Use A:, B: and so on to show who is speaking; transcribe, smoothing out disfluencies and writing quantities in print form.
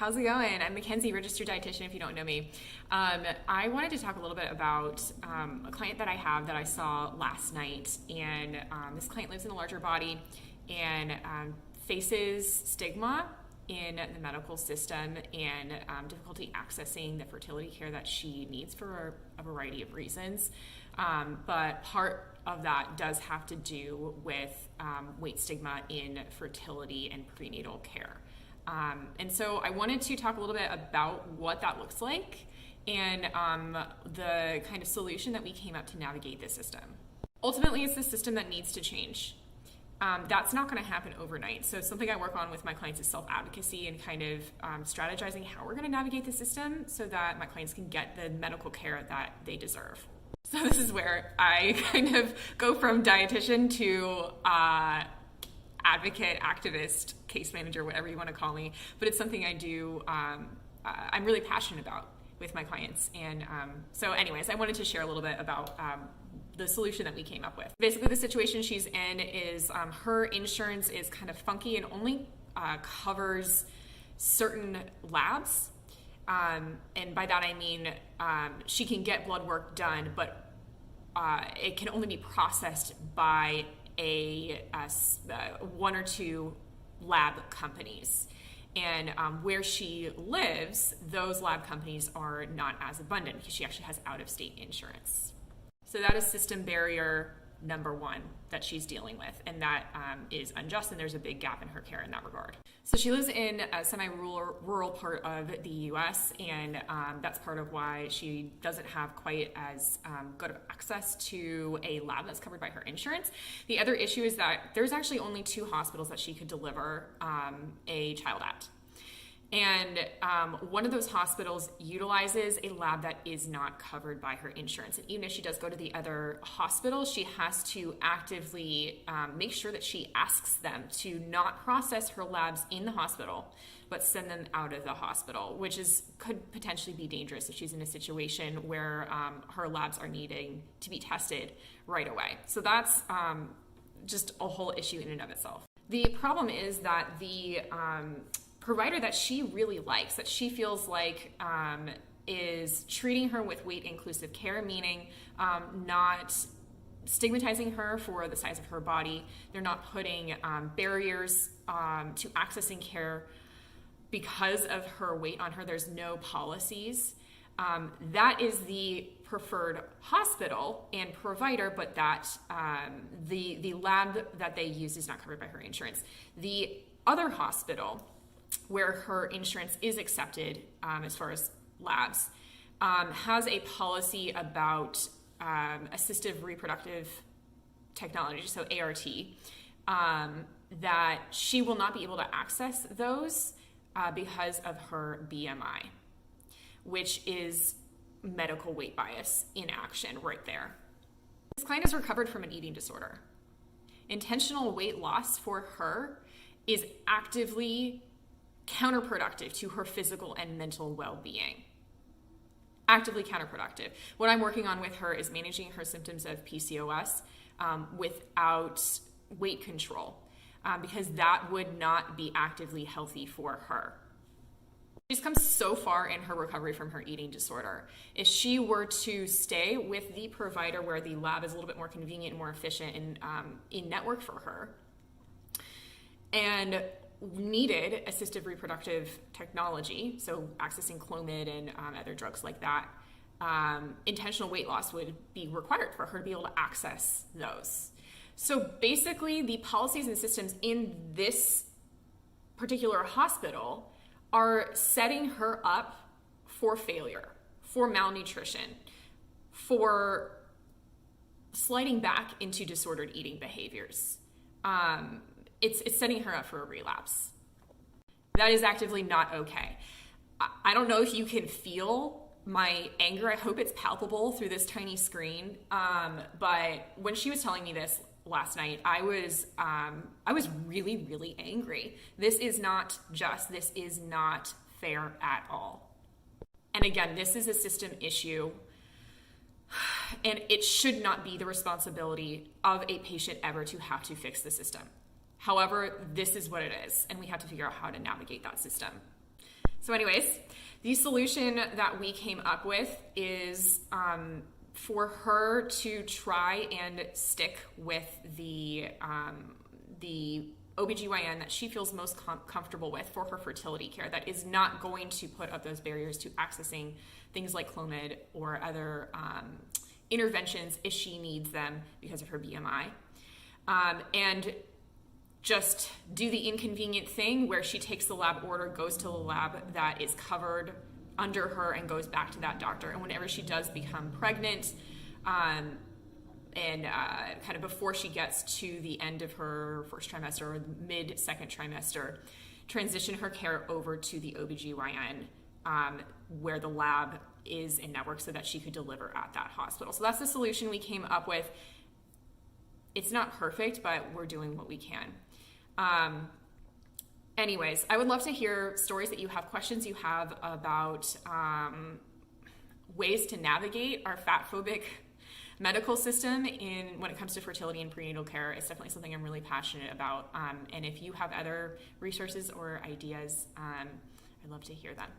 A: How's it going? I'm Mackenzie, registered dietitian if you don't know me. I wanted to talk a little bit about a client that I have that I saw last night. And this client lives in a larger body and faces stigma in the medical system and difficulty accessing the fertility care that she needs for a variety of reasons. But part of that does have to do with weight stigma in fertility and prenatal care. And so I wanted to talk a little bit about what that looks like and the kind of solution that we came up to navigate this system. Ultimately, it's the system that needs to change. That's not going to happen overnight. So something I work on with my clients is self-advocacy and kind of strategizing how we're going to navigate the system so that my clients can get the medical care that they deserve. So this is where I kind of go from dietitian to advocate, activist, case manager, whatever you want to call me. But it's something I do, I'm really passionate about with my clients. And so anyways, I wanted to share a little bit about the solution that we came up with. Basically, the situation she's in is her insurance is kind of funky and only covers certain labs. And by that I mean she can get blood work done, but it can only be processed by one or two lab companies. And where she lives, those lab companies are not as abundant because she actually has out-of-state insurance. So that is system barrier number one that she's dealing with, and that is unjust, and there's a big gap in her care in that regard. So she lives in a semi-rural part of the U.S., and that's part of why she doesn't have quite as good access to a lab that's covered by her insurance. The other issue is that there's actually only 2 hospitals that she could deliver a child at. And one of those hospitals utilizes a lab that is not covered by her insurance. And even if she does go to the other hospital, she has to actively make sure that she asks them to not process her labs in the hospital, but send them out of the hospital, which could potentially be dangerous if she's in a situation where her labs are needing to be tested right away. So that's just a whole issue in and of itself. The problem is that the provider that she really likes, that she feels like is treating her with weight-inclusive care, meaning not stigmatizing her for the size of her body. They're not putting barriers to accessing care because of her weight on her. There's no policies. That is the preferred hospital and provider, but that the lab that they use is not covered by her insurance. The other hospital where her insurance is accepted as far as labs, has a policy about assistive reproductive technology, so ART, that she will not be able to access those because of her BMI, which is medical weight bias in action right there. This client has recovered from an eating disorder. Intentional weight loss for her is actively counterproductive to her physical and mental well-being. Actively counterproductive. What I'm working on with her is managing her symptoms of PCOS without weight control, because that would not be actively healthy for her. She's come so far in her recovery from her eating disorder. If she were to stay with the provider where the lab is a little bit more convenient and more efficient and in network for her, and needed assistive reproductive technology, so accessing Clomid and other drugs like that, intentional weight loss would be required for her to be able to access those. So basically, the policies and systems in this particular hospital are setting her up for failure, for malnutrition, for sliding back into disordered eating behaviors. It's setting her up for a relapse. That is actively not okay. I don't know if you can feel my anger. I hope it's palpable through this tiny screen. But when she was telling me this last night, I was really, really angry. This is not just. This is not fair at all. And again, this is a system issue, and it should not be the responsibility of a patient ever to have to fix the system. However, this is what it is, and we have to figure out how to navigate that system. So anyways, the solution that we came up with is for her to try and stick with the OBGYN that she feels most comfortable with for her fertility care, that is not going to put up those barriers to accessing things like Clomid or other interventions if she needs them because of her BMI. And just do the inconvenient thing where she takes the lab order, goes to the lab that is covered under her, and goes back to that doctor. And whenever she does become pregnant, and kind of before she gets to the end of her first trimester or mid-second trimester, transition her care over to the OBGYN where the lab is in network so that she could deliver at that hospital. So that's the solution we came up with. It's not perfect, but we're doing what we can. Anyways, I would love to hear stories that you have, questions you have about ways to navigate our fat-phobic medical system when it comes to fertility and prenatal care. It's definitely something I'm really passionate about. And if you have other resources or ideas, I'd love to hear them.